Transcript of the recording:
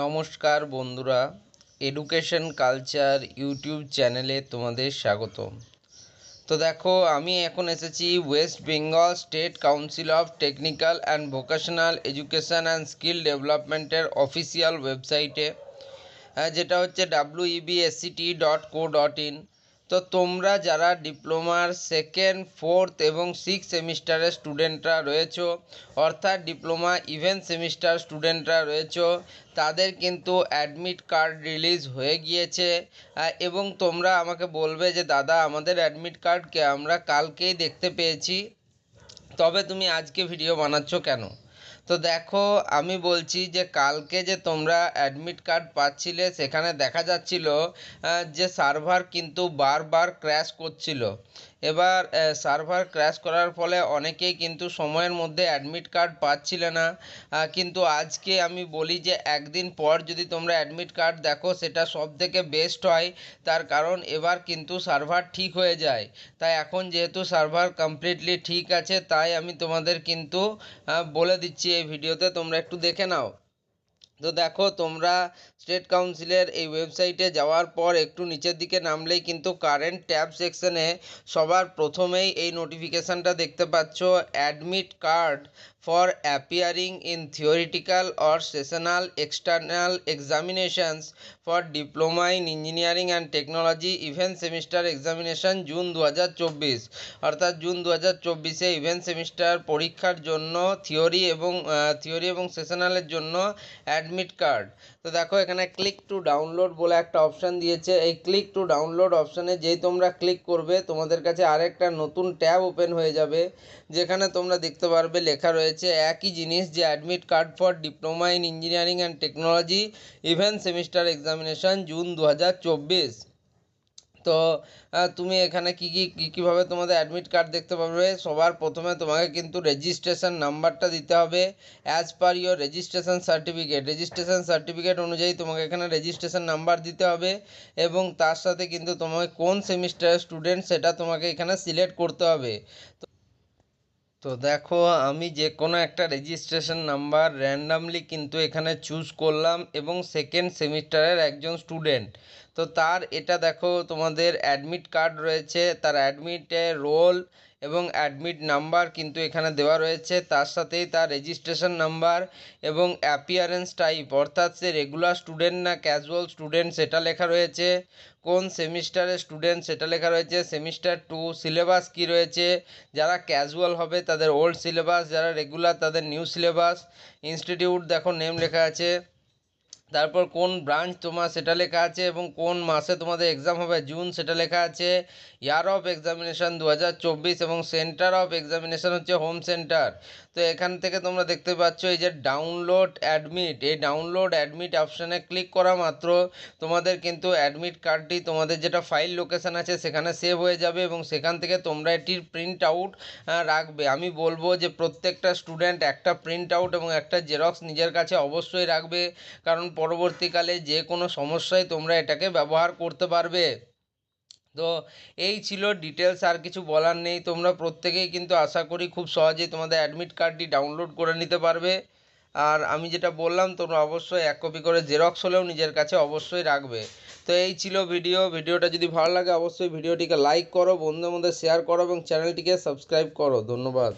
নমস্কার বন্ধুরা, education culture YouTube চ্যানেলে তোমাদের স্বাগতম। তো দেখো, আমি এখন এসেছি West Bengal state council of technical and vocational education and skill ডেভেলপমেন্টের অফিসিয়াল ওয়েবসাইটে, যেটা হচ্ছে websct.co.in। তো তোমরা যারা ডিপ্লোমার সেকেন্ড, ফোর্থ এবং সিক্স সেমিস্টারের স্টুডেন্টরা রয়েছো, অর্থাৎ ডিপ্লোমা ইভেন্ট সেমিস্টার স্টুডেন্টরা রয়েছো, তাদের কিন্তু অ্যাডমিট কার্ড রিলিজ হয়ে গিয়েছে। এবং তোমরা আমাকে বলবে যে দাদা, আমাদের অ্যাডমিট কার্ডকে আমরা কালকেই দেখতে পেয়েছি, তবে তুমি আজকে ভিডিও বানাচ্ছ কেন? তো দেখো, আমি বলছি যে কালকে যে তোমরা অ্যাডমিট কার্ড পাচ্ছিলে, সেখানে দেখা যাচ্ছিল যে সার্ভার কিন্তু বারবার ক্র্যাশ করছিল। এবার সার্ভার ক্র্যাশ করার ফলে অনেকেই কিন্তু সময়ের মধ্যে অ্যাডমিট কার্ড পাচ্ছিলে না। কিন্তু আজকে আমি বলি যে একদিন পর যদি তোমরা অ্যাডমিট কার্ড দেখো, সেটা সবথেকে বেস্ট হয়। তার কারণ এবার কিন্তু সার্ভার ঠিক হয়ে যায়। তাই এখন যেহেতু সার্ভার কমপ্লিটলি ঠিক আছে, তাই আমি তোমাদের কিন্তু বলে দিচ্ছি এই ভিডিওতে, তোমরা একটু দেখে নাও। তো দেখো, তোমরা স্টেট কাউন্সিলের এই ওয়েবসাইটে যাওয়ার পর একটু নিচের দিকে নামলেই কিন্তু কারেন্ট ট্যাব সেকশনে সবার প্রথমেই এই নোটিফিকেশানটা দেখতে পাচ্ছ, admit card for appearing in theoretical or sessional external examinations for diploma in engineering and technology event semester examination June 2024। অর্থাৎ জুন 2024-এ ইভেন্ট সেমিস্টার পরীক্ষার জন্য থিওরি এবং সেশনালের জন্য অ্যাডমিট কার্ড। তো দেখো, এখানে ক্লিক টু ডাউনলোড বলে একটা অপশান দিয়েছে। এই ক্লিক টু ডাউনলোড অপশানে যেই তোমরা ক্লিক করবে, তোমাদের কাছে আরেকটা নতুন ট্যাব ওপেন হয়ে যাবে, যেখানে তোমরা দেখতে পারবে লেখা রয়েছে একই জিনিস, যে admit card for diploma in engineering and technology event semester examination June 2024। তো তুমি এখানে কীভাবে তোমাদের অ্যাডমিট কার্ড দেখতে পাবে? সবার প্রথমে তোমাকে কিন্তু রেজিস্ট্রেশন নাম্বারটা দিতে হবে as per your registration certificate অনুযায়ী তোমাকে এখানে রেজিস্ট্রেশন নাম্বার দিতে হবে, এবং তার সাথে কিন্তু তোমাকে কোন সেমিস্টারের স্টুডেন্ট সেটা তোমাকে এখানে সিলেক্ট করতে হবে। তো দেখো, আমি যে কোনো একটা রেজিস্ট্রেশন নাম্বার র্যান্ডামলি কিন্তু এখানে চুজ করলাম, এবং সেকেন্ড সেমিস্টারের একজন স্টুডেন্ট। তো তার এটা দেখো, তোমাদের অ্যাডমিট কার্ড রয়েছে, তার অ্যাডমিটের রোল এবং অ্যাডমিট নাম্বার কিন্তু এখানে দেওয়া রয়েছে, তার সাথেই তার রেজিস্ট্রেশন নাম্বার এবং অ্যাপিয়ারেন্স টাইপ, অর্থাৎ সে রেগুলার স্টুডেন্ট না ক্যাজুয়াল স্টুডেন্ট সেটা লেখা রয়েছে, কোন সেমিস্টারের স্টুডেন্ট সেটা লেখা রয়েছে, সেমিস্টার 2 সিলেবাস কী রয়েছে, যারা ক্যাজুয়াল হবে তাদের ওল্ড সিলেবাস, যারা রেগুলার তাদের নিউ সিলেবাস, ইনস্টিটিউট দেখো নেম লেখা আছে, তারপর কোন ব্রাঞ্চ তোমার সেটা লেখা আছে, এবং কোন মাসে তোমাদের এক্সাম হবে জুন সেটা লেখা আছে, ইয়ার অফ এক্সামিনেশান 2024, এবং সেন্টার অফ এক্সামিনেশান হচ্ছে হোম সেন্টার। তো এখান থেকে তোমরা দেখতে পাচ্ছ এই যে ডাউনলোড অ্যাডমিট, এই ডাউনলোড অ্যাডমিট অপশানে ক্লিক করা মাত্র তোমাদের কিন্তু অ্যাডমিট কার্ডটি তোমাদের যেটা ফাইল লোকেশান আছে সেখানে সেভ হয়ে যাবে, এবং সেখান থেকে তোমরা এটির প্রিন্ট আউট রাখবে। আমি বলবো যে প্রত্যেকটা স্টুডেন্ট একটা প্রিন্ট আউট এবং একটা জেরক্স নিজের কাছে অবশ্যই রাখবে, কারণ পরবর্তীকালে যে কোনো সমস্যায় তোমরা এটাকে ব্যবহার করতে পারবে। তো এই ছিল ডিটেলস, আর কিছু বলার নেই। তোমরা প্রত্যেকেই কিন্তু আশা করি খুব সহজেই তোমাদের অ্যাডমিট কার্ডটি ডাউনলোড করে নিতে পারবে। আর আমি যেটা বললাম, তোমরা অবশ্যই 1 কপি করে জেরক্স হলেও নিজের কাছে অবশ্যই রাখবে। তো এই ছিল ভিডিওটা যদি ভালো লাগে অবশ্যই ভিডিওটিকে লাইক করো, বন্ধুদের মধ্যে শেয়ার করো এবং চ্যানেলটিকে সাবস্ক্রাইব করো। ধন্যবাদ।